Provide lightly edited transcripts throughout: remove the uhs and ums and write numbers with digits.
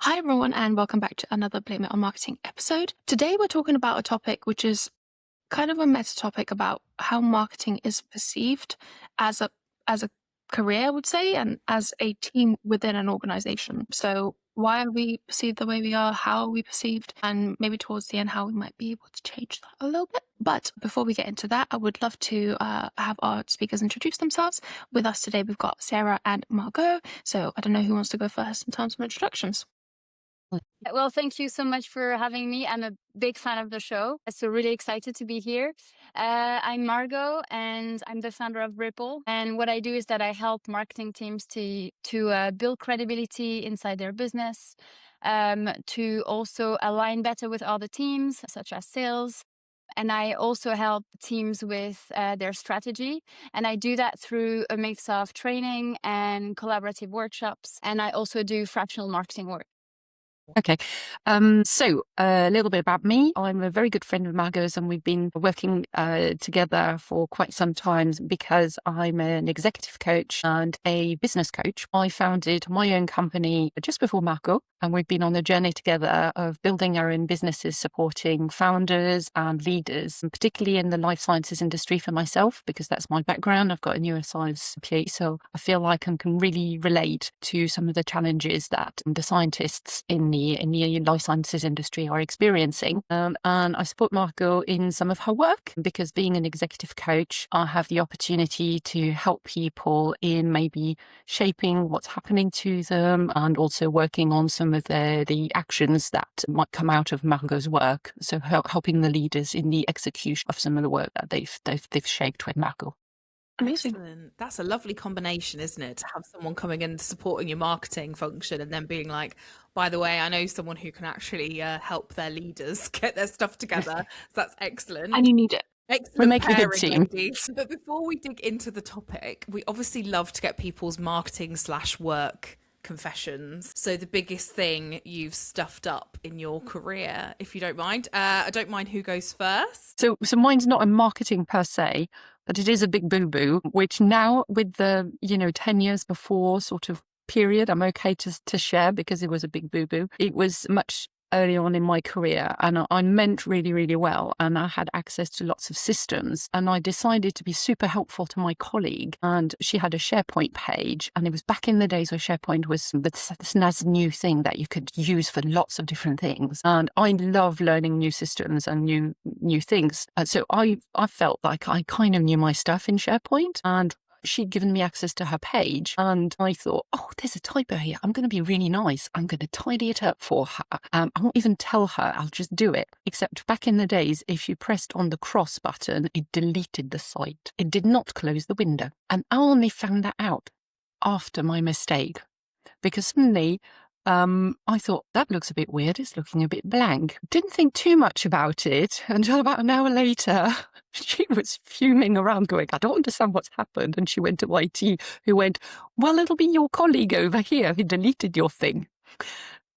Hi, everyone, and welcome back to another Blame It on Marketing episode. Today, we're talking about a topic which is kind of a meta topic about how marketing is perceived as a career, I would say, and as a team within an organization. So, why are we perceived the way we are? How are we perceived? And maybe towards the end, how we might be able to change that a little bit. But before we get into that, I would love to have our speakers introduce themselves. With us today, we've got Sarah and Margaux. So, I don't know who wants to go first in terms of introductions. Well, thank you so much for having me. I'm a big fan of the show, so really excited to be here. I'm Margaux, and I'm the founder of Ripple. And what I do is that I help marketing teams to build credibility inside their business, to also align better with other teams, such as sales. And I also help teams with their strategy. And I do that through a mix of training and collaborative workshops. And I also do fractional marketing work. Okay, so a little bit about me. I'm a very good friend of Margaux, and we've been working together for quite some time because I'm an executive coach and a business coach. I founded my own company just before Margaux, and we've been on a journey together of building our own businesses, supporting founders and leaders, and particularly in the life sciences industry for myself, because that's my background. I've got a neuroscience PhD, so I feel like I can really relate to some of the challenges that the scientists in the life sciences industry are experiencing. And I support Margaux in some of her work because being an executive coach, I have the opportunity to help people in maybe shaping what's happening to them and also working on some of the actions that might come out of Margaux's work. So helping the leaders in the execution of some of the work that they've shaped with Margaux. Amazing. Excellent. That's a lovely combination, isn't it? To have someone coming in and supporting your marketing function and then being like, by the way, I know someone who can actually help their leaders get their stuff together. So that's excellent. And you need it. Excellent making a good pairing, team. ladies. But before we dig into the topic, we obviously love to get people's marketing/work confessions. So the biggest thing you've stuffed up in your career, if you don't mind. I don't mind who goes first. So mine's not a marketing per se, but it is a big boo-boo, which now with the, 10 years before sort of period, I'm okay to share because it was a big boo-boo. It was much early on in my career and I meant really, really well. And I had access to lots of systems and I decided to be super helpful to my colleague. And she had a SharePoint page. And it was back in the days where SharePoint was this nice new thing that you could use for lots of different things. And I love learning new systems and new things. And so I felt like I kind of knew my stuff in SharePoint, and she'd given me access to her page and I thought, oh, there's a typo here. I'm going to be really nice. I'm going to tidy it up for her. I won't even tell her. I'll just do it. Except back in the days, if you pressed on the cross button, it deleted the site. It did not close the window. And I only found that out after my mistake because suddenly I thought, that looks a bit weird. It's looking a bit blank. Didn't think too much about it until about an hour later, she was fuming around going, I don't understand what's happened. And she went to IT, who went, well, it'll be your colleague over here who deleted your thing.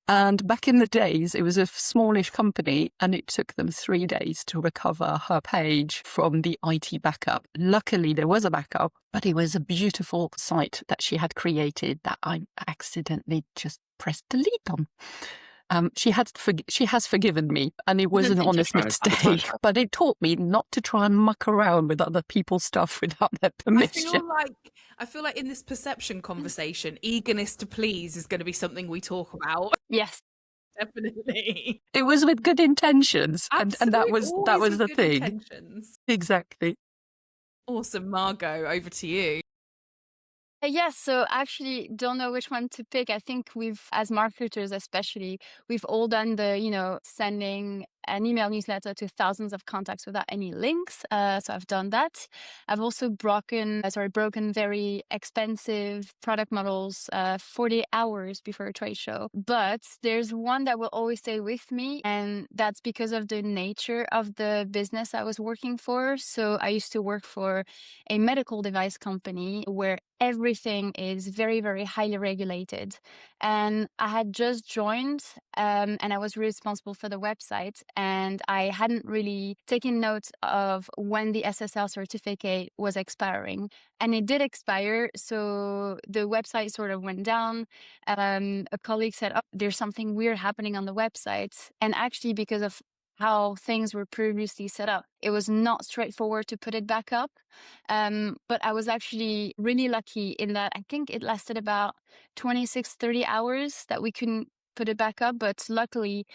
And back in the days, it was a smallish company and it took them 3 days to recover her page from the IT backup. Luckily, there was a backup, but it was a beautiful site that she had created that I accidentally just pressed delete on. She has forgiven me, and it was an honest mistake. But it taught me not to try and muck around with other people's stuff without their permission. I feel like in this perception conversation, eagerness to please is going to be something we talk about. Yes. Definitely. It was with good intentions, and that was Always the with good thing. intentions. Exactly. Awesome, Margaux. Over to you. Yes, so I actually don't know which one to pick. I think as marketers especially, we've all done sending an email newsletter to thousands of contacts without any links. So I've done that. I've also broken very expensive product models 40 hours before a trade show. But there's one that will always stay with me, and that's because of the nature of the business I was working for. So I used to work for a medical device company where everything is very, very highly regulated. And I had just joined and I was responsible for the website. and I hadn't really taken note of when the SSL certificate was expiring. And it did expire, so the website sort of went down. A colleague said, oh, there's something weird happening on the website. And actually, because of how things were previously set up, it was not straightforward to put it back up. But I was actually really lucky in that I think it lasted about 26, 30 hours that we couldn't put it back up. But luckily,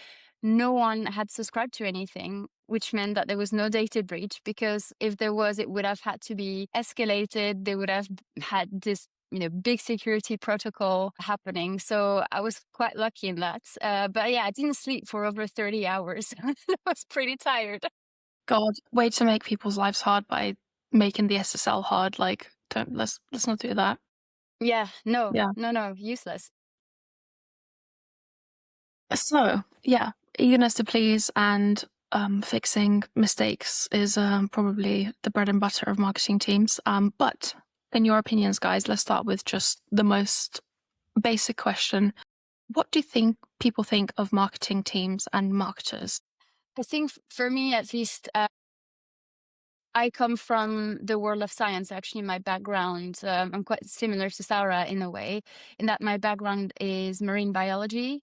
no one had subscribed to anything, which meant that there was no data breach, because if there was, it would have had to be escalated. They would have had this big security protocol happening. So I was quite lucky in that. But yeah, I didn't sleep for over 30 hours. I was pretty tired. God, way to make people's lives hard by making the SSL hard. Like, let's not do that. Yeah, no, Yeah. no, useless. So, yeah, eagerness to please and fixing mistakes is probably the bread and butter of marketing teams. But in your opinions, guys, let's start with just the most basic question. What do you think people think of marketing teams and marketers? I think for me, at least, I come from the world of science. Actually, my background, I'm quite similar to Sarah in a way, in that my background is marine biology,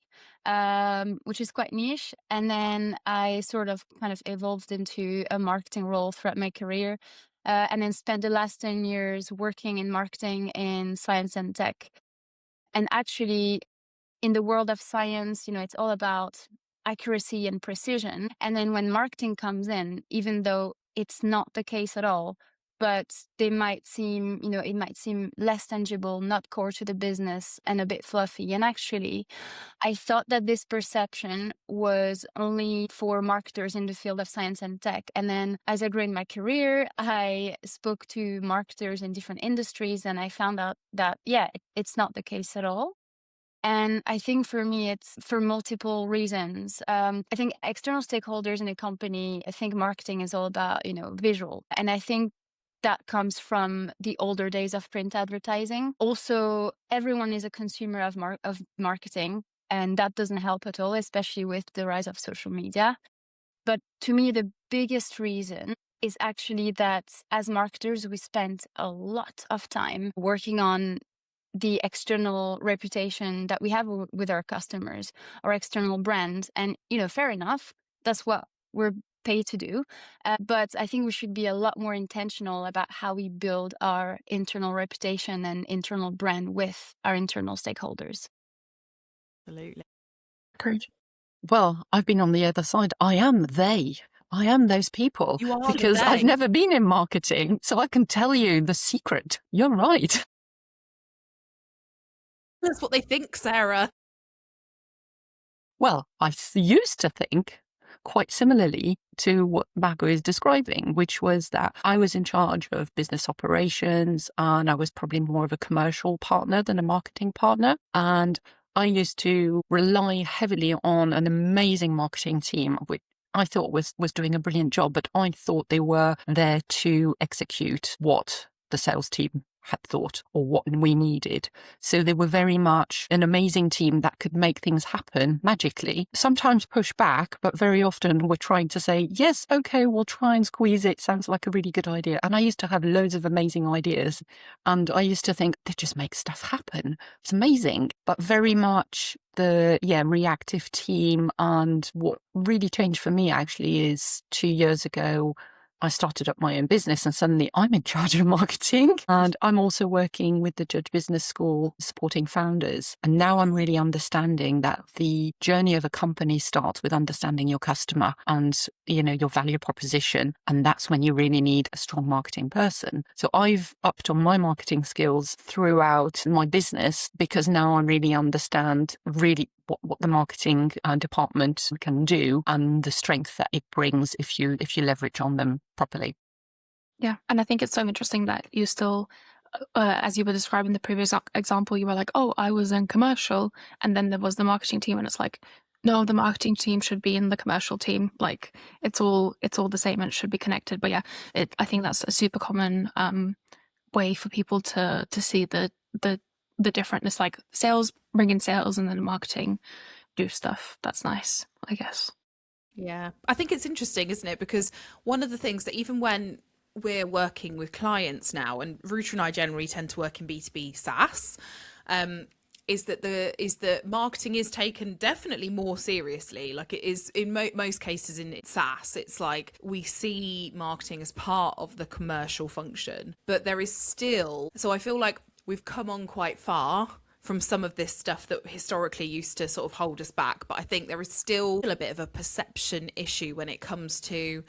which is quite niche. And then I sort of kind of evolved into a marketing role throughout my career, and then spent the last 10 years working in marketing in science and tech. And actually, in the world of science, it's all about accuracy and precision. And then when marketing comes in, even though it's not the case at all, but they might seem, it might seem less tangible, not core to the business, and a bit fluffy. And actually, I thought that this perception was only for marketers in the field of science and tech. And then as I grew in my career, I spoke to marketers in different industries, and I found out that, yeah, it's not the case at all. And I think for me, it's for multiple reasons. I think external stakeholders in a company, I think marketing is all about, visual. And I think that comes from the older days of print advertising. Also, everyone is a consumer of marketing, and that doesn't help at all, especially with the rise of social media. But to me, the biggest reason is actually that as marketers, we spend a lot of time working on the external reputation that we have with our customers, our external brand. And, fair enough, that's what we're paid to do. But I think we should be a lot more intentional about how we build our internal reputation and internal brand with our internal stakeholders. Absolutely. Agreed. Well, I've been on the other side. I am those people. You are because I've never been in marketing, so I can tell you the secret. You're right. That's what they think, Sarah. Well, I used to think quite similarly to what Margaux is describing, which was that I was in charge of business operations and I was probably more of a commercial partner than a marketing partner. And I used to rely heavily on an amazing marketing team, which I thought was doing a brilliant job, but I thought they were there to execute what the sales team had thought or what we needed. So they were very much an amazing team that could make things happen magically, sometimes push back, but very often we're trying to say, yes, okay, we'll try and squeeze it. Sounds like a really good idea. And I used to have loads of amazing ideas. And I used to think they just make stuff happen. It's amazing, but very much the reactive team. And what really changed for me actually is 2 years ago, I started up my own business and suddenly I'm in charge of marketing, and I'm also working with the Judge Business School supporting founders. And now I'm really understanding that the journey of a company starts with understanding your customer and, your value proposition. And that's when you really need a strong marketing person. So I've upped on my marketing skills throughout my business because now I really understand really what the marketing department can do and the strength that it brings if you leverage on them properly. Yeah, and I think it's so interesting that you still, as you were describing the previous example, you were like, oh, I was in commercial, and then there was the marketing team, and it's like, no, the marketing team should be in the commercial team. Like it's all the same and it should be connected. But yeah, I think that's a super common way for people to see the different. It's like sales bring in sales and then marketing do stuff. That's nice, I guess. Yeah. I think it's interesting, isn't it? Because one of the things that even when we're working with clients now, and Ruta and I generally tend to work in B2B SaaS, um, is that marketing is taken definitely more seriously. Like it is in most cases in SaaS, it's like we see marketing as part of the commercial function, but there is still. So I feel like we've come on quite far from some of this stuff that historically used to sort of hold us back. But I think there is still a bit of a perception issue when it comes to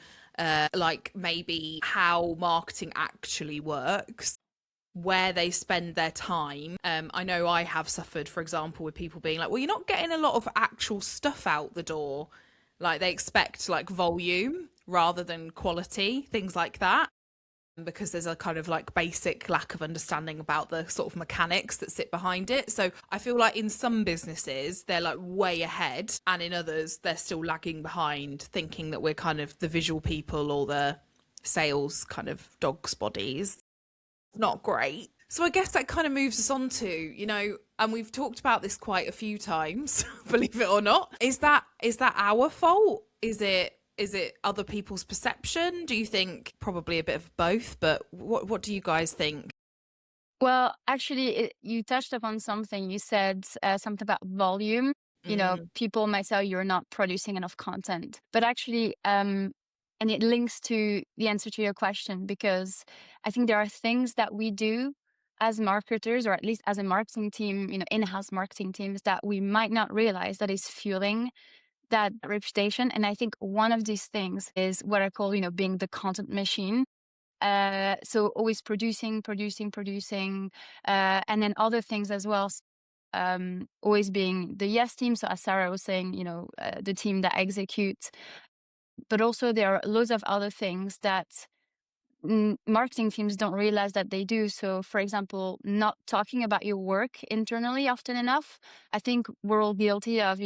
like maybe how marketing actually works, where they spend their time. I know I have suffered, for example, with people being like, well, you're not getting a lot of actual stuff out the door. Like they expect like volume rather than quality, things like that, because there's a kind of like basic lack of understanding about the sort of mechanics that sit behind it. So I feel like in some businesses they're like way ahead, and in others they're still lagging behind, thinking that we're kind of the visual people or the sales kind of dog's bodies. Not great. So I guess that kind of moves us on to, and we've talked about this quite a few times, believe it or not. Is that our fault? Is it other people's perception? Do you think probably a bit of both? But what do you guys think? Well, actually, you touched upon something. You said something about volume. People might say you're not producing enough content, but actually, and it links to the answer to your question, because I think there are things that we do as marketers, or at least as a marketing team, in-house marketing teams, that we might not realize that is fueling that reputation. And I think one of these things is what I call, being the content machine. So always producing, and then other things as well. Always being the yes team. So as Sarah was saying, the team that executes, but also there are loads of other things that marketing teams don't realize that they do. So for example, not talking about your work internally often enough. I think we're all guilty of,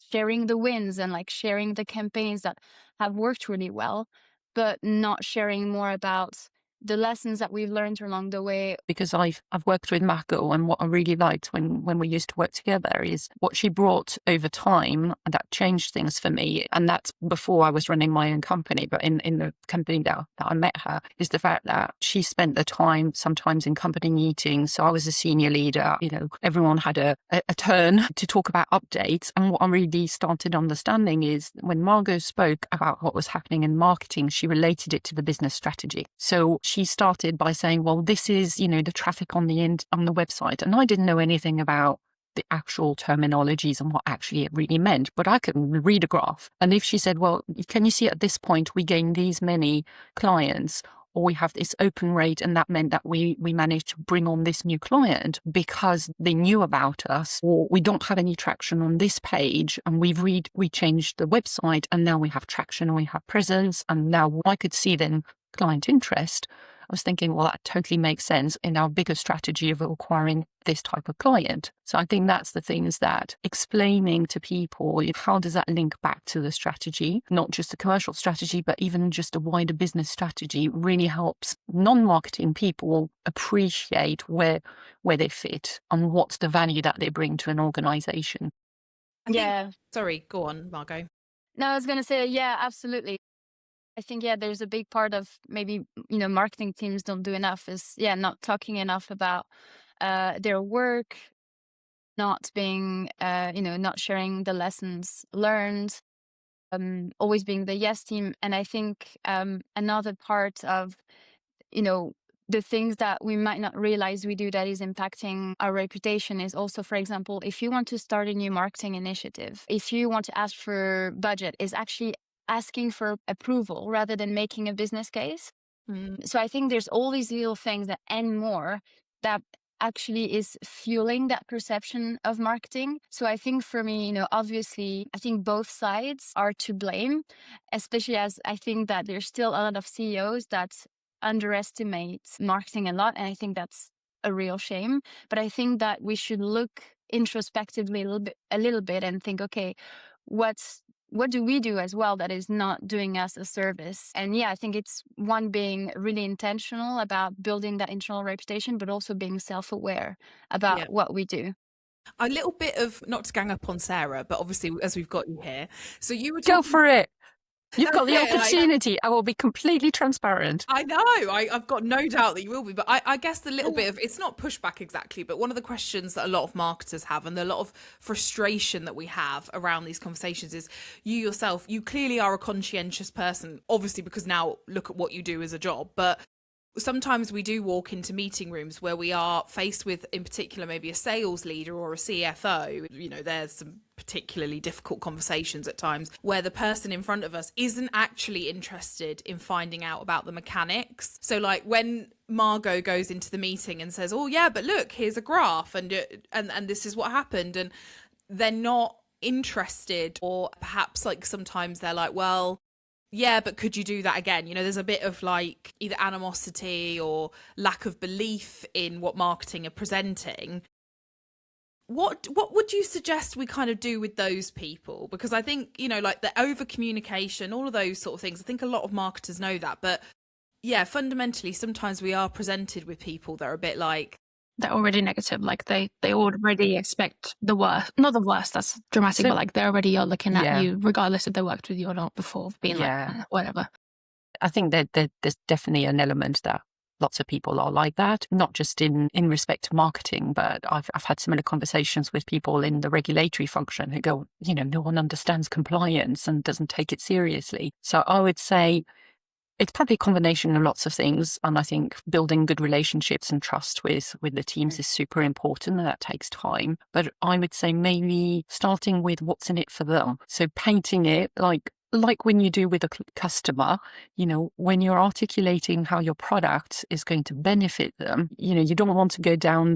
sharing the wins and like sharing the campaigns that have worked really well, but not sharing more about the lessons that we've learned along the way. Because I've worked with Margaux, and what I really liked when we used to work together is what she brought over time that changed things for me. And that's before I was running my own company, but in the company that I met her, is the fact that she spent the time sometimes in company meetings. So I was a senior leader, everyone had a turn to talk about updates. And what I really started understanding is when Margaux spoke about what was happening in marketing, she related it to the business strategy. So she started by saying, well, this is, the traffic on the website. And I didn't know anything about the actual terminologies and what actually it really meant, but I could read a graph. And if she said, well, can you see at this point we gained these many clients, or we have this open rate, and that meant that we managed to bring on this new client because they knew about us, or we don't have any traction on this page and we changed the website and now we have traction and we have presence, and now I could see then client interest. I was thinking, well, that totally makes sense in our bigger strategy of acquiring this type of client. So I think that's the thing, is that explaining to people how does that link back to the strategy, not just the commercial strategy, but even just a wider business strategy, really helps non-marketing people appreciate where they fit and what's the value that they bring to an organization. Sorry, go on, Margaux. No, I was going to say, yeah, absolutely. I think, there's a big part of maybe, marketing teams don't do enough is, not talking enough about their work, not being, not sharing the lessons learned, always being the yes team. And I think another part of, the things that we might not realize we do that is impacting our reputation is also, for example, if you want to start a new marketing initiative, if you want to ask for budget, is actually asking for approval rather than making a business case. So I think there's all these little things and more that actually is fueling that perception of marketing. So I think for me, obviously, I think both sides are to blame, especially as I think that there's still a lot of CEOs that underestimate marketing a lot. And I think that's a real shame. But I think that we should look introspectively a little bit and think, okay, what do we do as well that is not doing us a service? And I think it's one, being really intentional about building that internal reputation, but also being self-aware about what we do. A little bit of, not to gang up on Sarah, but obviously as we've got you here, so you were Go talking. for it. You've got the Yeah, like, opportunity. I will be completely transparent. I know, I've got no doubt that you will be, but I guess the little bit of, it's not pushback exactly, but one of the questions that a lot of marketers have and a lot of frustration that we have around these conversations is you yourself, you clearly are a conscientious person, obviously, because now look at what you do as a job, but sometimes we do walk into meeting rooms where we are faced with, in particular, maybe a sales leader or a CFO. You know, there's some particularly difficult conversations at times where the person in front of us isn't actually interested in finding out about the mechanics. So like when Margaux goes into the meeting and says, oh yeah, but look, here's a graph and this is what happened, and they're not interested, or perhaps like sometimes they're like, well, yeah, but could you do that again? You know, there's a bit of like either animosity or lack of belief in what marketing are presenting. What would you suggest we kind of do with those people? Because I think, you know, like the over communication, all of those sort of things, I think a lot of marketers know that. But yeah, fundamentally, sometimes we are presented with people that are a bit like, they're already negative. Like they already expect the worst. Not the worst, that's dramatic, but like they already are looking at you, regardless if they worked with you or not before, being like, whatever. I think that there's definitely an element that lots of people are like that, not just in respect to marketing, but I've had similar conversations with people in the regulatory function who go, you know, no one understands compliance and doesn't take it seriously. So I would say it's probably a combination of lots of things. And I think building good relationships and trust with the teams is super important, and that takes time. But I would say maybe starting with what's in it for them. So painting it like when you do with a customer, you know, when you're articulating how your product is going to benefit them, you know, you don't want to go down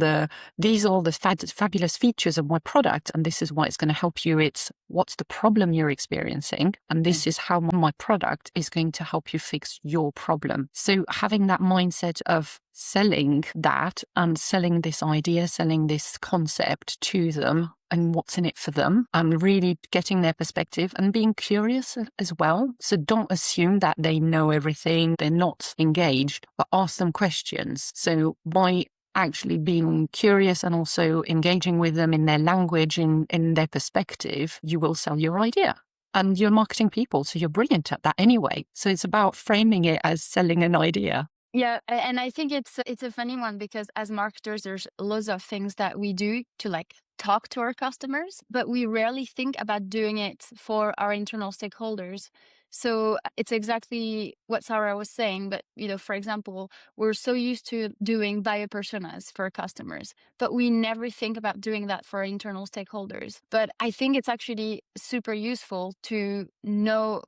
these are all the fabulous features of my product, and this is why it's going to help you. It's what's the problem you're experiencing, and this is how my product is going to help you fix your problem. So having that mindset of selling that and selling this idea, selling this concept to them, and what's in it for them, and really getting their perspective and being curious as well. So don't assume that they know everything, they're not engaged, but ask them questions. So by actually being curious and also engaging with them in their language, in their perspective, you will sell your idea. And you're marketing people, so you're brilliant at that anyway. So it's about framing it as selling an idea. Yeah, and I think it's a funny one, because as marketers, there's loads of things that we do to like talk to our customers, but we rarely think about doing it for our internal stakeholders. So it's exactly what Sarah was saying. But, you know, for example, we're so used to doing buyer personas for customers, but we never think about doing that for our internal stakeholders. But I think it's actually super useful to know,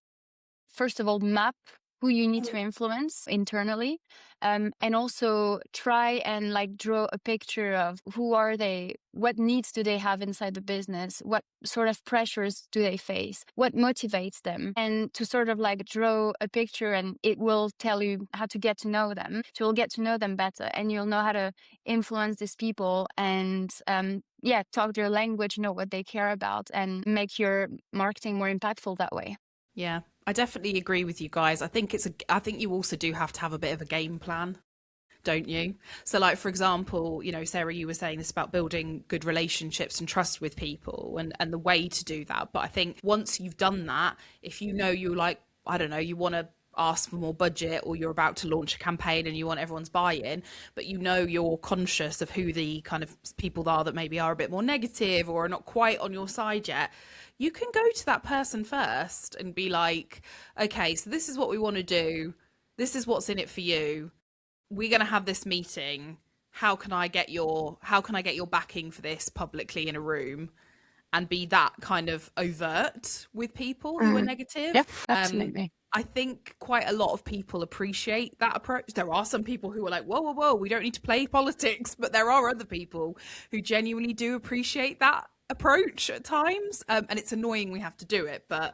first of all, map who you need to influence internally, and also try and like draw a picture of who are they, what needs do they have inside the business, what sort of pressures do they face, what motivates them, and to sort of like draw a picture, and it will tell you how to get to know them. So you'll get to know them better, and you'll know how to influence these people, and talk their language, know what they care about, and make your marketing more impactful that way. yeah, I definitely agree with you guys. I think you also do have to have a bit of a game plan, don't you? So like, for example, you know, Sarah, you were saying this about building good relationships and trust with people, and the way to do that. But I think once you've done that, if you know you're like, I don't know, you want to ask for more budget, or you're about to launch a campaign and you want everyone's buy-in, but you know you're conscious of who the kind of people are that maybe are a bit more negative or are not quite on your side yet, you can go to that person first and be like, okay, so this is what we want to do, this is what's in it for you, we're going to have this meeting, how can I get your backing for this publicly in a room, and be that kind of overt with people who are negative. Yeah, absolutely. I think quite a lot of people appreciate that approach. There are some people who are like, whoa, whoa, whoa, we don't need to play politics, but there are other people who genuinely do appreciate that approach at times. And it's annoying we have to do it, but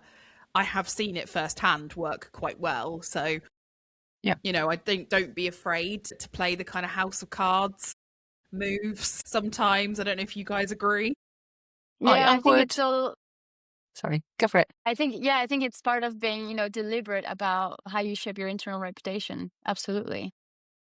I have seen it firsthand work quite well. So, yeah, you know, I think don't be afraid to play the kind of house of cards moves sometimes. I don't know if you guys agree. Yeah, I think it's all. Sorry, go for it. I think it's part of being, you know, deliberate about how you shape your internal reputation. Absolutely.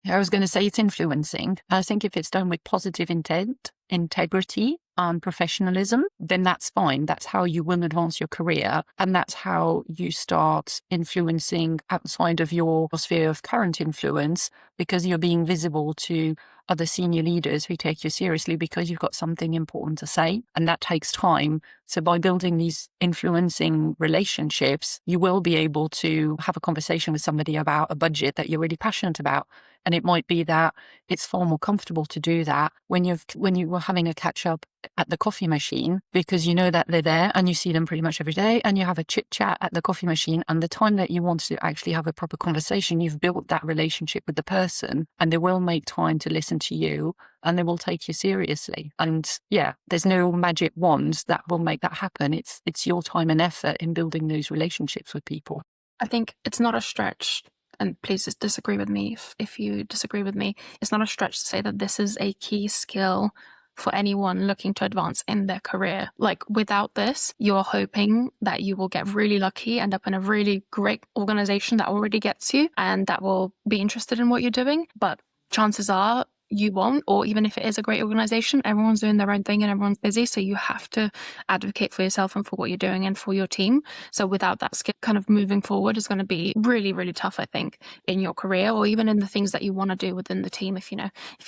I was going to say it's influencing. I think if it's done with positive intent, integrity, and professionalism, then that's fine. That's how you will advance your career. And that's how you start influencing outside of your sphere of current influence, because you're being visible to other senior leaders who take you seriously because you've got something important to say. And that takes time. So by building these influencing relationships, you will be able to have a conversation with somebody about a budget that you're really passionate about. And it might be that it's far more comfortable to do that when you were having a catch up at the coffee machine, because you know that they're there and you see them pretty much every day, and you have a chit chat at the coffee machine, and the time that you want to actually have a proper conversation, you've built that relationship with the person, and they will make time to listen to you, and they will take you seriously. And yeah, there's no magic wand that will make that happen. It's your time and effort in building those relationships with people. I think it's not a stretch, and please just disagree with me if you disagree with me. It's not a stretch to say that this is a key skill for anyone looking to advance in their career. Like, without this, you're hoping that you will get really lucky, end up in a really great organization that already gets you and that will be interested in what you're doing. But chances are you won't, or even if it is a great organization, everyone's doing their own thing and everyone's busy. So you have to advocate for yourself and for what you're doing and for your team. So without that skill, kind of moving forward is going to be really, really tough, I think, in your career, or even in the things that you want to do within the team. If you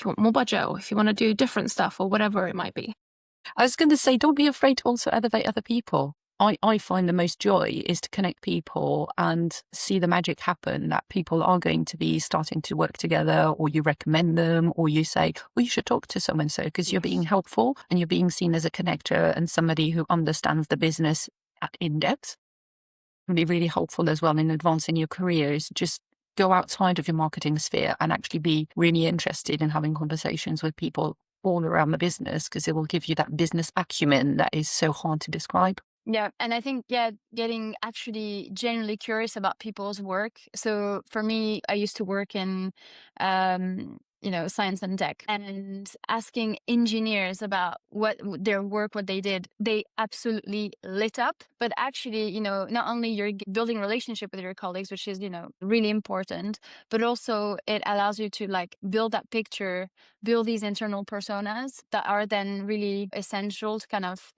want more budget, or if you want to do different stuff, or whatever it might be. I was going to say, don't be afraid to also elevate other people. I find the most joy is to connect people and see the magic happen, that people are going to be starting to work together, or you recommend them, or you say, well, you should talk to so-and-so because you're being helpful and you're being seen as a connector and somebody who understands the business in depth. It can be really helpful as well in advancing your careers. Just go outside of your marketing sphere and actually be really interested in having conversations with people all around the business, because it will give you that business acumen that is so hard to describe. Yeah. And I think, getting actually genuinely curious about people's work. So for me, I used to work in, science and tech, and asking engineers about what their work, what they did, they absolutely lit up. But actually, not only you're building relationship with your colleagues, which is, really important, but also it allows you to build that picture, build these internal personas that are then really essential to kind of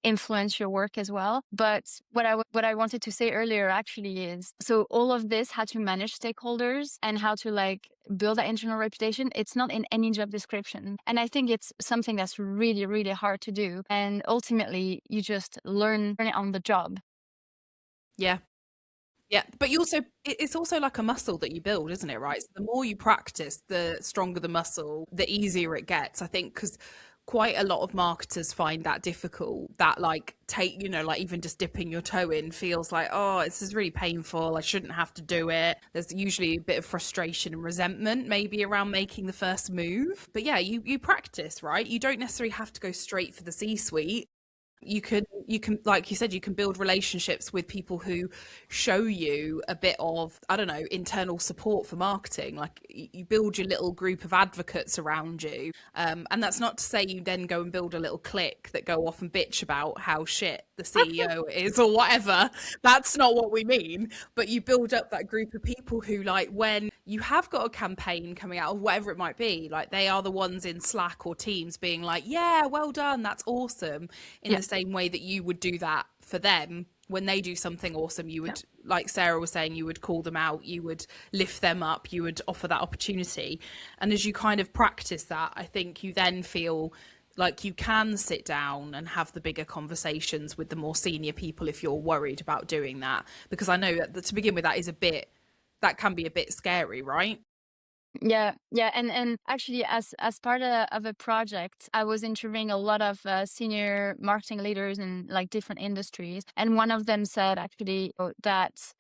influence your work as well. But what I wanted to say earlier actually is, so all of this, how to manage stakeholders and how to build that internal reputation, it's not in any job description. And I think it's something that's really, really hard to do. And ultimately you just learn it on the job. Yeah. Yeah, but it's also like a muscle that you build, isn't it? Right. So the more you practice, the stronger the muscle, the easier it gets, I think, because quite a lot of marketers find that difficult, that even just dipping your toe in feels like, oh, this is really painful, I shouldn't have to do it. There's usually a bit of frustration and resentment maybe around making the first move. But yeah, you practice, right? You don't necessarily have to go straight for the C-suite. You can, like you said, you can build relationships with people who show you a bit of, I don't know, internal support for marketing. Like you build your little group of advocates around you. And that's not to say you then go and build a little clique that go off and bitch about how shit the CEO is or whatever. That's not what we mean. But you build up that group of people who, when you have got a campaign coming out, or whatever it might be, they are the ones in Slack or Teams being like, yeah, well done, that's awesome. In the same way that you would do that for them when they do something awesome, you would, like Sarah was saying, you would call them out, you would lift them up, you would offer that opportunity. And as you kind of practice that, I think you then feel like you can sit down and have the bigger conversations with the more senior people if you're worried about doing that. Because I know that to begin with, that can be a bit scary, right? Yeah. And actually, as part of a project, I was interviewing a lot of senior marketing leaders in different industries, and one of them said actually that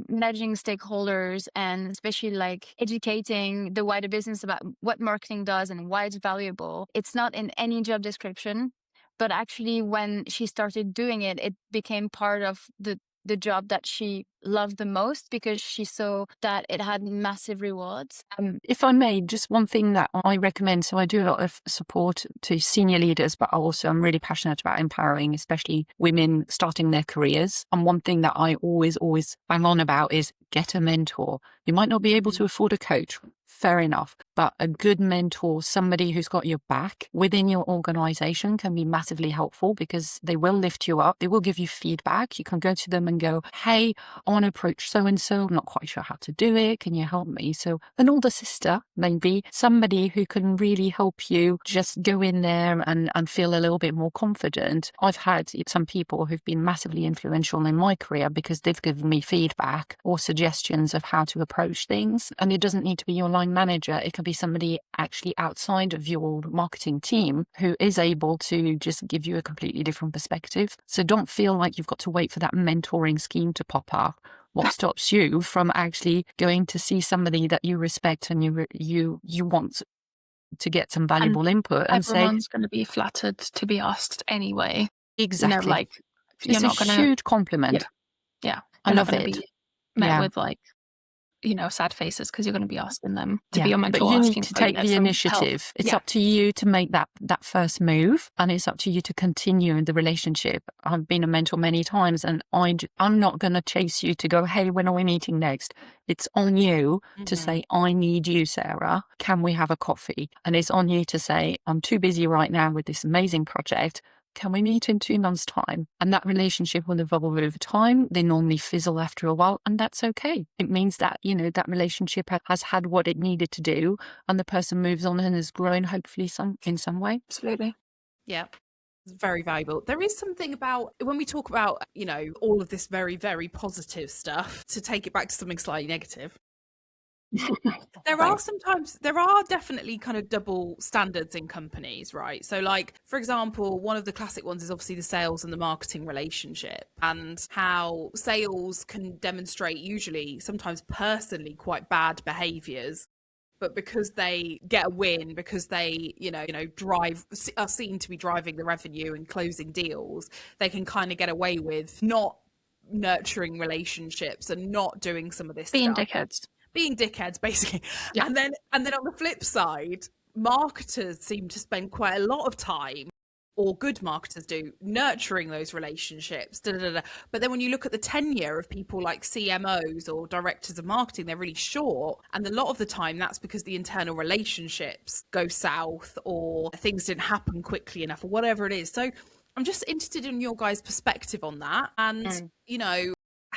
managing stakeholders and especially educating the wider business about what marketing does and why it's valuable, it's not in any job description. But actually, when she started doing it, it became part of the job that she loved the most, because she saw that it had massive rewards. If I may, just one thing that I recommend. So I do a lot of support to senior leaders, but also I'm really passionate about empowering, especially women starting their careers. And one thing that I always bang on about is get a mentor. You might not be able to afford a coach. fair enough. But a good mentor, somebody who's got your back within your organization, can be massively helpful, because they will lift you up. They will give you feedback. You can go to them and go, hey, I want to approach so-and-so. I'm not quite sure how to do it. Can you help me? So an older sister, maybe somebody who can really help you just go in there and feel a little bit more confident. I've had some people who've been massively influential in my career because they've given me feedback or suggestions of how to approach things. And it doesn't need to be your line manager. It can be somebody actually outside of your marketing team who is able to just give you a completely different perspective. So don't feel like you've got to wait for that mentoring scheme to pop up. What stops you from actually going to see somebody that you respect and you want to get some valuable input and say, everyone's going to be flattered to be asked anyway. exactly. Like, It's you're not a going to, huge compliment. yeah, I you're not love going to it. be met Yeah. with like, sad faces, because you're going to be asking them to be Yeah, your but mentor, you need asking to for, take the some help. initiative. It's Yeah. up to you to make that first move, and it's up to you to continue in the relationship. I've been a mentor many times, and I'm not going to chase you to go, hey, when are we meeting next? It's on you to say, I need you, Sarah. Can we have a coffee? And it's on you to say, I'm too busy right now with this amazing project. Can we meet in 2 months' time? And that relationship will evolve over time. They normally fizzle after a while, and that's okay. It means that, that relationship has had what it needed to do, and the person moves on and has grown, hopefully in some way. Absolutely. Yeah. It's very valuable. There is something about when we talk about, all of this very, very positive stuff, to take it back to something slightly negative. There are definitely kind of double standards in companies, right? So like, for example, one of the classic ones is obviously the sales and the marketing relationship, and how sales can demonstrate usually sometimes personally quite bad behaviors, but because they get a win, because they, are seen to be driving the revenue and closing deals, they can kind of get away with not nurturing relationships and not doing some of this Being stuff. Being dickheads, basically. Yeah. And then on the flip side, marketers seem to spend quite a lot of time, or good marketers do, nurturing those relationships. But then when you look at the tenure of people like CMOs or directors of marketing, they're really short. And a lot of the time that's because the internal relationships go south, or things didn't happen quickly enough, or whatever it is. So I'm just interested in your guys' perspective on that. And,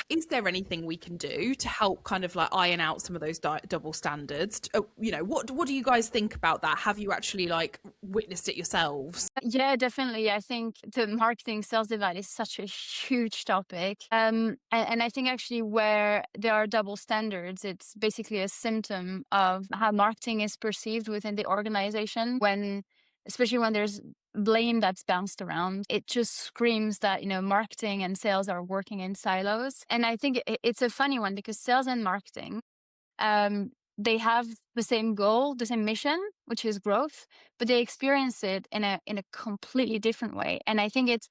is there anything we can do to help kind of like iron out some of those double standards? What do you guys think about that? Have you actually like witnessed it yourselves? Yeah, definitely. I think the marketing sales divide is such a huge topic. And I think actually where there are double standards, it's basically a symptom of how marketing is perceived within the organization, especially when there's blame that's bounced around. It just screams that, marketing and sales are working in silos. And I think it's a funny one, because sales and marketing, they have the same goal, the same mission, which is growth, but they experience it in a completely different way. And I think it's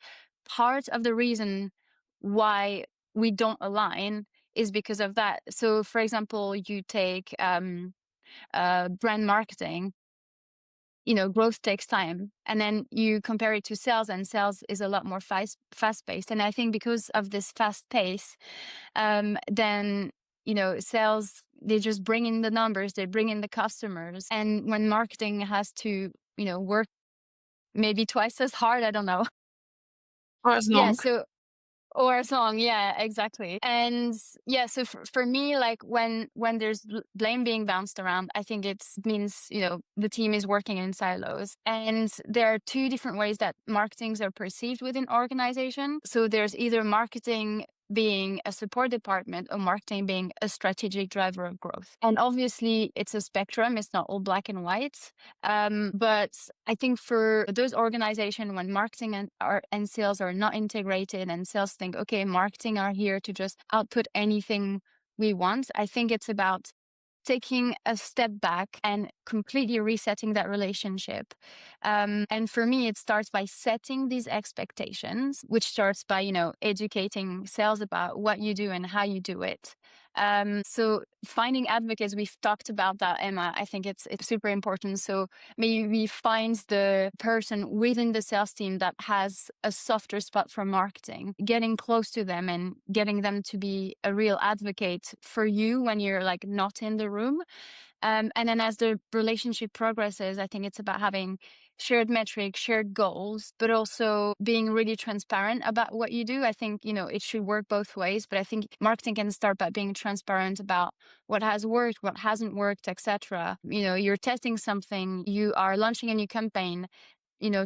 part of the reason why we don't align is because of that. So for example, you take brand marketing, growth takes time, and then you compare it to sales, and sales is a lot more fast-paced. And I think because of this fast pace, then sales, they just bring in the numbers, they bring in the customers, and when marketing has to work maybe twice as hard, I don't know. Or as long. Or a song, yeah, exactly. And yeah, so for me, like when there's blame being bounced around, I think it means, the team is working in silos. And there are two different ways that marketings are perceived within organization. So there's either marketing being a support department or marketing being a strategic driver of growth. And obviously it's a spectrum, it's not all black and white. But I think for those organizations, when marketing and sales are not integrated, and sales think, okay, marketing are here to just output anything we want, I think it's about taking a step back and completely resetting that relationship. And for me, it starts by setting these expectations, which starts by, educating sales about what you do and how you do it. So finding advocates, we've talked about that, Emma. I think it's super important. So maybe find the person within the sales team that has a softer spot for marketing, getting close to them and getting them to be a real advocate for you when you're like not in the room. And then as the relationship progresses, I think it's about having shared metrics, shared goals, but also being really transparent about what you do. I think, it should work both ways, but I think marketing can start by being transparent about what has worked, what hasn't worked, etc. You're testing something, you are launching a new campaign,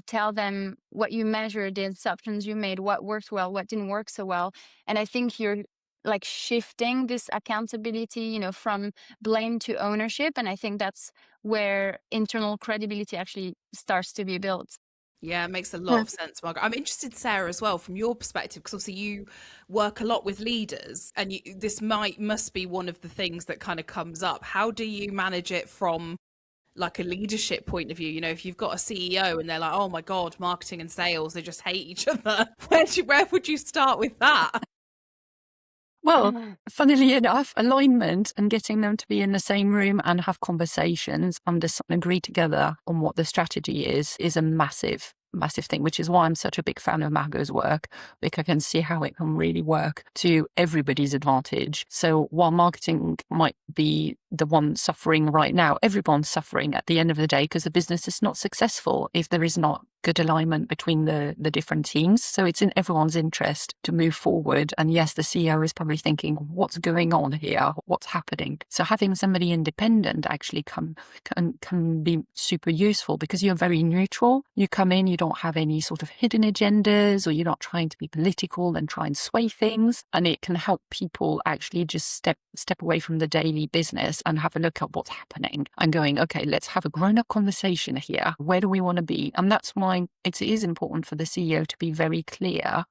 tell them what you measured, the assumptions you made, what worked well, what didn't work so well. And I think you're like shifting this accountability, from blame to ownership. And I think that's where internal credibility actually starts to be built. Yeah, it makes a lot of sense, Margaret. I'm interested, Sarah, as well, from your perspective, because obviously you work a lot with leaders, and this must be one of the things that kind of comes up. How do you manage it from like a leadership point of view? If you've got a CEO and they're like, oh my God, marketing and sales, they just hate each other. Where would you start with that? Well, funnily enough, alignment and getting them to be in the same room and have conversations and agree together on what the strategy is a massive thing, which is why I'm such a big fan of Margaux's work, because I can see how it can really work to everybody's advantage. So while marketing might be the one suffering right now, everyone's suffering at the end of the day because the business is not successful if there is not good alignment between the different teams. So it's in everyone's interest to move forward. And yes, the CEO is probably thinking, what's going on here? What's happening? So having somebody independent actually can be super useful, because you're very neutral. You come in, you don't have any sort of hidden agendas, or you're not trying to be political and try and sway things. And it can help people actually just step away from the daily business and have a look at what's happening and going, okay, let's have a grown-up conversation here. Where do we want to be? And that's why it is important for the CEO to be very clear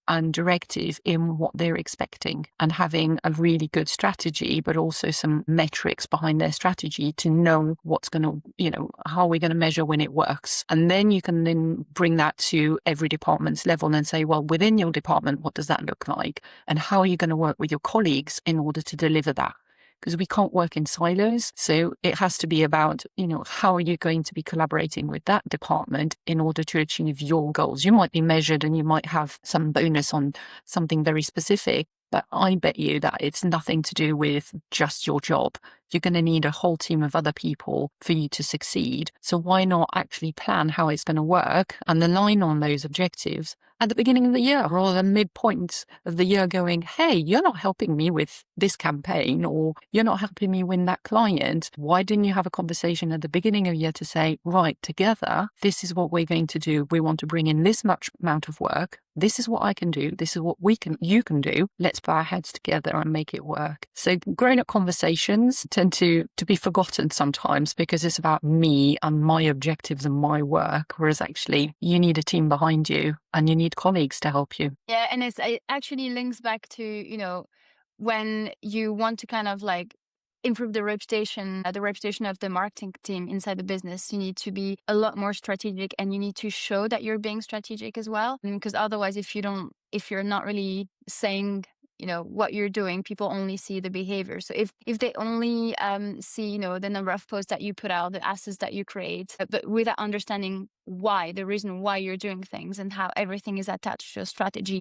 and directive in what they're expecting, and having a really good strategy, but also some metrics behind their strategy to know what's going to, how are we going to measure when it works. And then you can then bring that to every department's level and say, well, within your department, what does that look like? And how are you going to work with your colleagues in order to deliver that? Because we can't work in silos. So it has to be about, how are you going to be collaborating with that department in order to achieve your goals? You might be measured and you might have some bonus on something very specific, but I bet you that it's nothing to do with just your job. You're going to need a whole team of other people for you to succeed. So why not actually plan how it's going to work and align on those objectives at the beginning of the year, rather than midpoint of the year going, hey, you're not helping me with this campaign, or you're not helping me win that client. Why didn't you have a conversation at the beginning of the year to say, right, together, this is what we're going to do. We want to bring in this much amount of work. This is what I can do. This is what you can do. Let's put our heads together and make it work. So grown-up conversations tend to be forgotten sometimes, because it's about me and my objectives and my work, whereas actually you need a team behind you and you need colleagues to help you. Yeah, and it actually links back to, when you want to kind of like improve the reputation of the marketing team inside the business, you need to be a lot more strategic, and you need to show that you're being strategic as well. Because otherwise, if you're not really saying, what you're doing, people only see the behavior. So if they only see, the number of posts that you put out, the assets that you create, but without understanding the reason why you're doing things and how everything is attached to a strategy,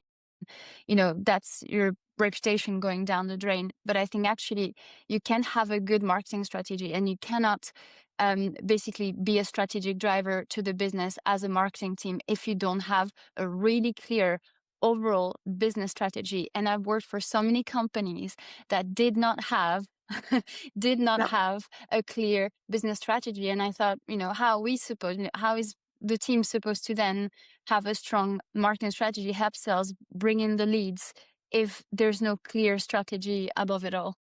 that's your reputation going down the drain. But I think actually you can have a good marketing strategy, and you cannot basically be a strategic driver to the business as a marketing team if you don't have a really clear overall business strategy. And I've worked for so many companies that did not have a clear business strategy. And I thought, how is the team supposed to then have a strong marketing strategy, help sales, bring in the leads, if there's no clear strategy above it all?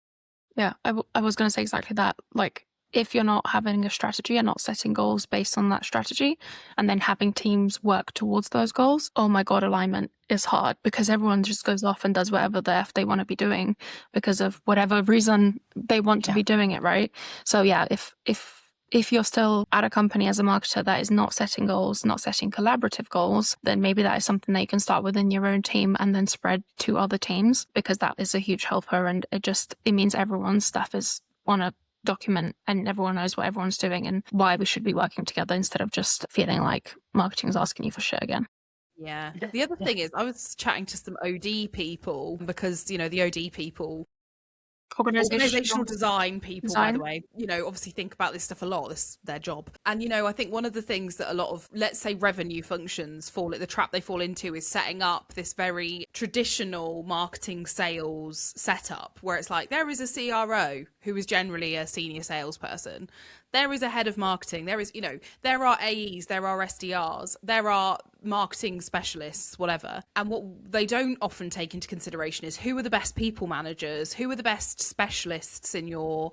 Yeah, I was going to say exactly that. Like, if you're not having a strategy and not setting goals based on that strategy, and then having teams work towards those goals, oh my God, alignment is hard, because everyone just goes off and does whatever the F they want to be doing because of whatever reason they want to be doing it, right? So yeah, if you're still at a company as a marketer that is not setting goals, not setting collaborative goals, then maybe that is something that you can start within your own team and then spread to other teams, because that is a huge helper. And it means everyone's stuff is on a document and everyone knows what everyone's doing and why we should be working together, instead of just feeling like marketing is asking you for shit again. Yeah. The other thing is, I was chatting to some OD people, because, the OD people Organizational design people, by design. the way, obviously think about this stuff a lot. This is their job. And, I think one of the things that a lot of, let's say, revenue functions the trap they fall into is setting up this very traditional marketing sales setup where it's like, there is a CRO who is generally a senior salesperson. There is a head of marketing. There is, there are AEs, there are SDRs, there are marketing specialists, whatever. And what they don't often take into consideration is who are the best people managers, who are the best specialists in your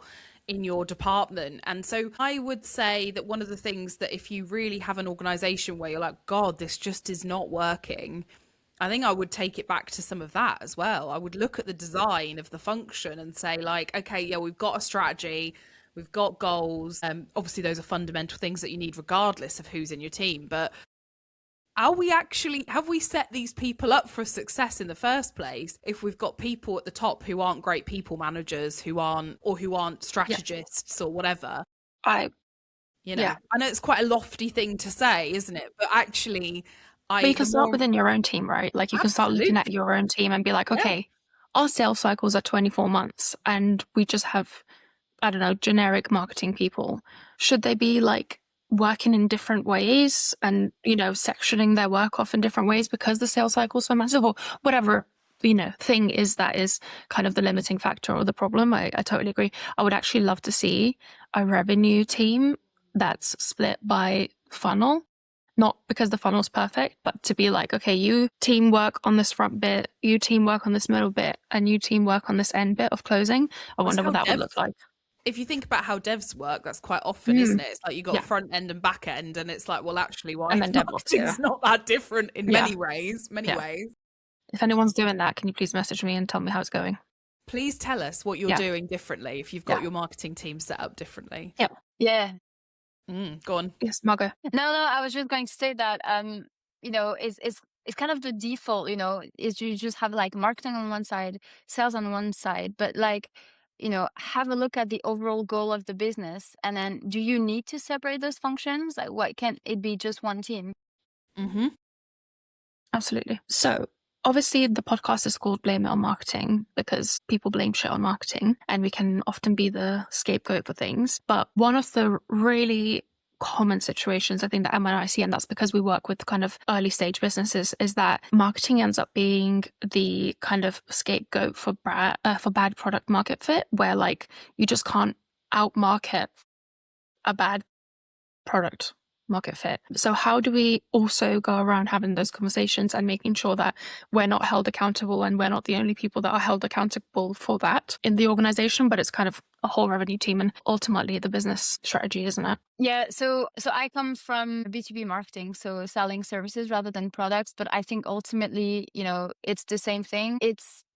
department. And so I would say that one of the things that if you really have an organization where you're like, God, this just is not working, I think I would take it back to some of that as well. I would look at the design of the function and say like, okay, yeah, we've got a strategy, we've got goals. Obviously, those are fundamental things that you need regardless of who's in your team. But have we set these people up for success in the first place if we've got people at the top who aren't great people managers, who aren't strategists or whatever? I know it's quite a lofty thing to say, isn't it? But actually, but you can start within your own team, right? Like you can start looking at your own team and be like, okay, our sales cycles are 24 months and we just have, I don't know, generic marketing people. Should they be like working in different ways and, sectioning their work off in different ways because the sales cycle is so massive or whatever, thing is that is kind of the limiting factor or the problem? I totally agree. I would actually love to see a revenue team that's split by funnel. Not because the funnel's perfect, but to be like, okay, you team work on this front bit, you team work on this middle bit, and you team work on this end bit of closing. I wonder what that would look like. If you think about how devs work, that's quite often, isn't it? It's like you got front end and back end, and it's like, well, actually, why? And then marketing's not that different in many ways. If anyone's doing that, can you please message me and tell me how it's going? Please tell us what you're doing differently if you've got your marketing team set up differently. Yeah. Go on. Yes, Margaux. No, I was just going to say that, it's kind of the default, is you just have like marketing on one side, sales on one side, but like, have a look at the overall goal of the business. And then do you need to separate those functions? Like, why can't it be just one team? Mm-hmm. Absolutely. So obviously the podcast is called Blame It on Marketing because people blame shit on marketing and we can often be the scapegoat for things. But one of the really common situations I think that Emma and I see, and that's because we work with kind of early stage businesses, is that marketing ends up being the kind of scapegoat for bad product market fit, where like you just can't outmarket a bad product market fit. So how do we also go around having those conversations and making sure that we're not held accountable and we're not the only people that are held accountable for that in the organization, but it's kind of a whole revenue team and ultimately the business strategy, isn't it? Yeah, so I come from B2B marketing, so selling services rather than products, but I think ultimately, it's the same thing.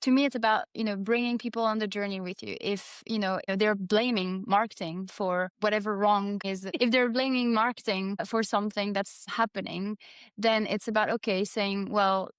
To me, it's about, bringing people on the journey with you. If, they're blaming marketing for whatever wrong is, if they're blaming marketing for something that's happening, then it's about, okay, saying, well,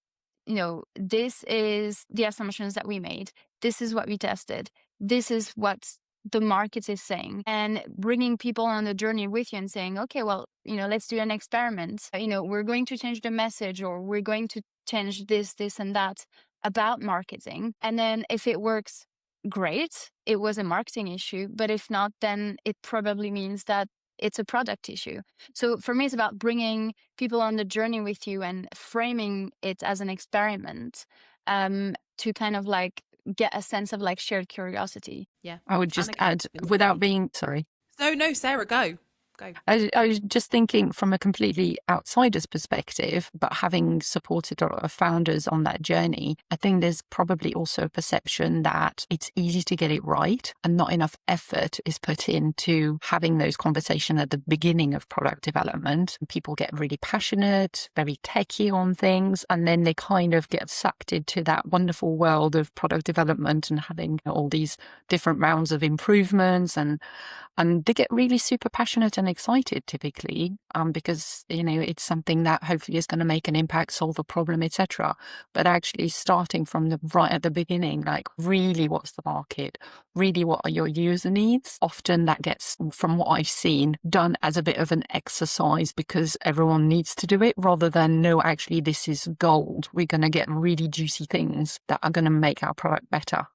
this is the assumptions that we made. This is what we tested. This is what the market is saying, and bringing people on the journey with you and saying, okay, well, let's do an experiment. We're going to change the message, or we're going to change this and that about marketing. And then if it works, great, it was a marketing issue. But if not, then it probably means that it's a product issue. So for me, it's about bringing people on the journey with you and framing it as an experiment, to kind of like get a sense of like shared curiosity. Yeah. I would just add, without being, sorry. No, Sarah, go. I was just thinking from a completely outsider's perspective, but having supported a lot of founders on that journey, I think there's probably also a perception that it's easy to get it right and not enough effort is put into having those conversations at the beginning of product development. People get really passionate, very techy on things, and then they kind of get sucked into that wonderful world of product development and having all these different rounds of improvements, and they get really super passionate and excited typically, because it's something that hopefully is going to make an impact, solve a problem, etc. But actually starting from right at the beginning, like really what's the market, really what are your user needs, often that gets, from what I've seen, done as a bit of an exercise because everyone needs to do it, rather than no, actually this is gold, we're going to get really juicy things that are going to make our product better.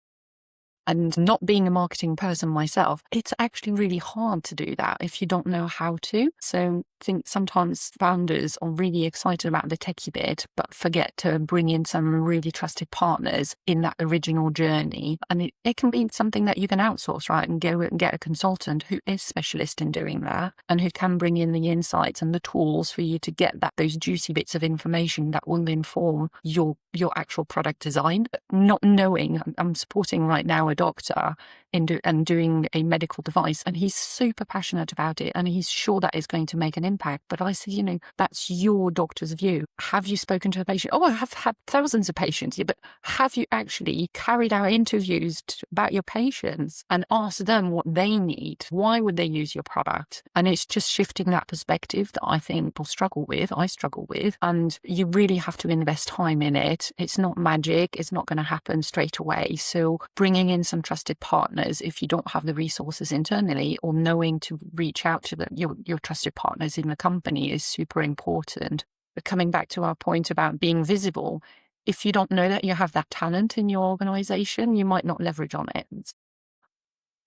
And not being a marketing person myself, it's actually really hard to do that if you don't know how to. So I think sometimes founders are really excited about the techie bit, but forget to bring in some really trusted partners in that original journey. And it can be something that you can outsource, right? And go and get a consultant who is specialist in doing that and who can bring in the insights and the tools for you to get those juicy bits of information that will inform your actual product design. Not knowing, I'm supporting right now a doctor and doing a medical device, and he's super passionate about it and he's sure that is going to make an impact. But I say, that's your doctor's view. Have you spoken to a patient? Oh, I have had thousands of patients. Yeah, but have you actually carried out interviews about your patients and asked them what they need? Why would they use your product? And it's just shifting that perspective that I think people struggle with. I struggle with, and you really have to invest time in it. It's not magic. It's not going to happen straight away. So bringing in some trusted partners if you don't have the resources internally, or knowing to reach out to your trusted partners in the company is super important. But coming back to our point about being visible, if you don't know that you have that talent in your organization, you might not leverage on it.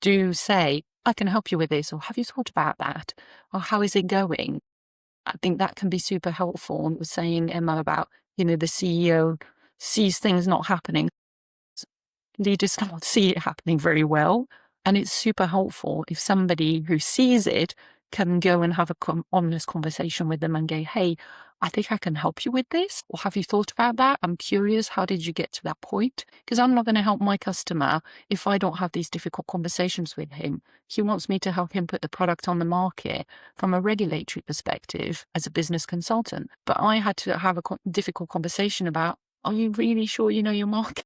Do say, I can help you with this, or have you thought about that? Or how is it going? I think that can be super helpful. And was saying, Emma, about, the CEO sees things not happening. Leaders can't see it happening very well. And it's super helpful if somebody who sees it can go and have a honest conversation with them and go, hey, I think I can help you with this. Or have you thought about that? I'm curious, how did you get to that point? Because I'm not going to help my customer if I don't have these difficult conversations with him. He wants me to help him put the product on the market from a regulatory perspective as a business consultant. But I had to have a difficult conversation about, are you really sure you know your market?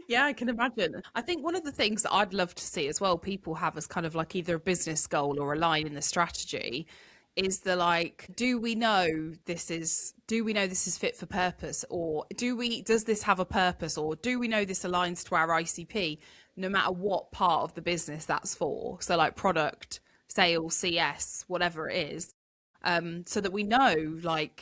Yeah, I can imagine. I think one of the things that I'd love to see as well, people have as kind of like either a business goal or a line in the strategy, is do we know this is fit for purpose, or does this have a purpose, or do we know this aligns to our ICP, no matter what part of the business that's for? So like product, sales, CS, whatever it is. So that we know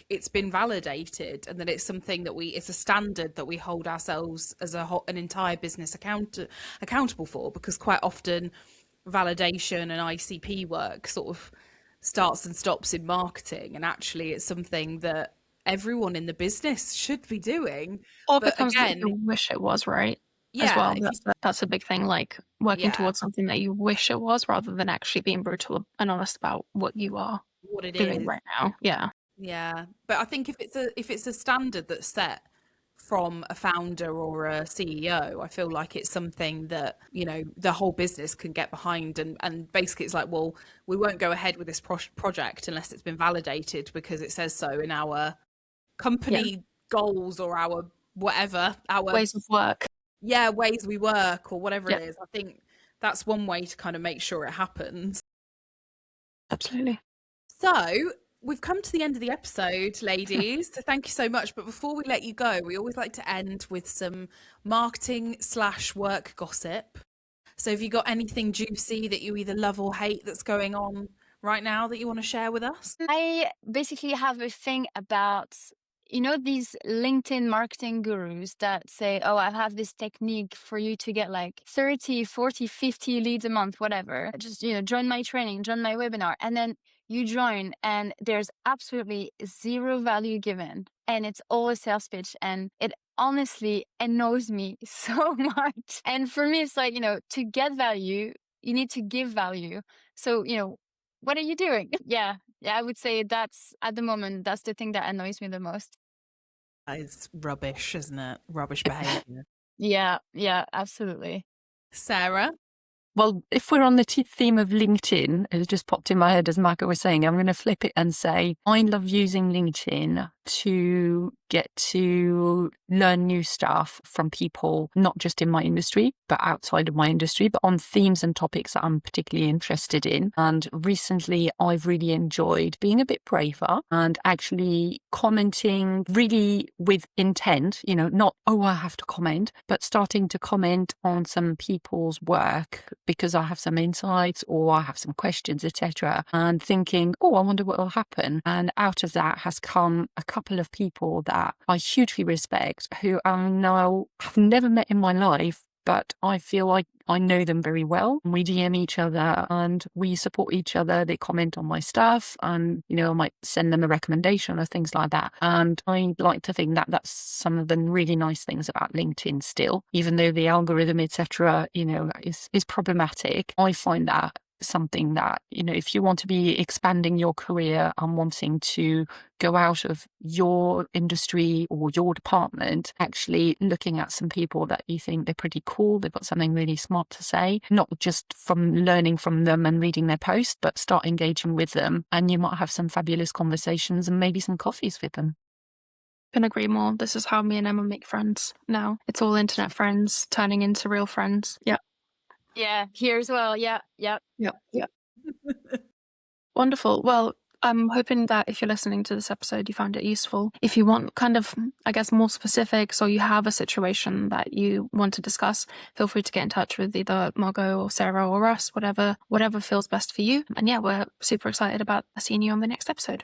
it's been validated, and that it's something that it's a standard that we hold ourselves as an entire business accountable for, because quite often validation and ICP work sort of starts and stops in marketing, and actually it's something that everyone in the business should be doing. Or But becomes again, what you wish it was, right? yeah, As well. That's a big thing, working yeah, towards something that you wish it was, rather than actually being brutal and honest about what you are what it doing is. right now. Yeah, but I think if it's a standard that's set from a founder or a CEO, I feel like it's something that the whole business can get behind, and basically it's like, well, we won't go ahead with this project unless it's been validated because it says so in our company goals or our whatever, our ways of work. Yeah, ways we work or whatever it is. I think that's one way to kind of make sure it happens. Absolutely. So we've come to the end of the episode, ladies. So thank you so much. But before we let you go, we always like to end with some marketing/work gossip. So have you got anything juicy that you either love or hate that's going on right now that you want to share with us? I basically have a thing about, these LinkedIn marketing gurus that say, oh, I have this technique for you to get 30, 40, 50 leads a month, whatever. Just, join my training, join my webinar. And then you join and there's absolutely zero value given. And it's all a sales pitch. And it honestly annoys me so much. And for me, it's to get value, you need to give value. So, what are you doing? Yeah, I would say that's, at the moment, that's the thing that annoys me the most. It's rubbish, isn't it? Rubbish behavior. Yeah, absolutely. Sarah? Well, if we're on the theme of LinkedIn, it just popped in my head as Margaux was saying, I'm going to flip it and say, I love using LinkedIn to get to learn new stuff from people, not just in my industry, but outside of my industry, but on themes and topics that I'm particularly interested in. And recently, I've really enjoyed being a bit braver and actually commenting really with intent, not, oh, I have to comment, but starting to comment on some people's work because I have some insights or I have some questions, etc. And thinking, oh, I wonder what will happen. And out of that has come a couple of people that I hugely respect, who I now have never met in my life, but I feel like I know them very well. We DM each other and we support each other. They comment on my stuff and, you know, I might send them a recommendation or things like that. And I like to think that that's some of the really nice things about LinkedIn still, even though the algorithm, etc., you know, is problematic. I find that something that, you know, if you want to be expanding your career and wanting to go out of your industry or your department, actually looking at some people that you think they're pretty cool, they've got something really smart to say, not just from learning from them and reading their post, but start engaging with them, and you might have some fabulous conversations and maybe some coffees with them. Can agree more. This is how me and Emma make friends now. It's all internet friends turning into real friends. Yeah. Yeah, here as well. Yeah. Wonderful. Well, I'm hoping that if you're listening to this episode, you found it useful. If you want kind of, I guess, more specifics, or you have a situation that you want to discuss, feel free to get in touch with either Margaux or Sarah or us, whatever feels best for you. And yeah, we're super excited about seeing you on the next episode.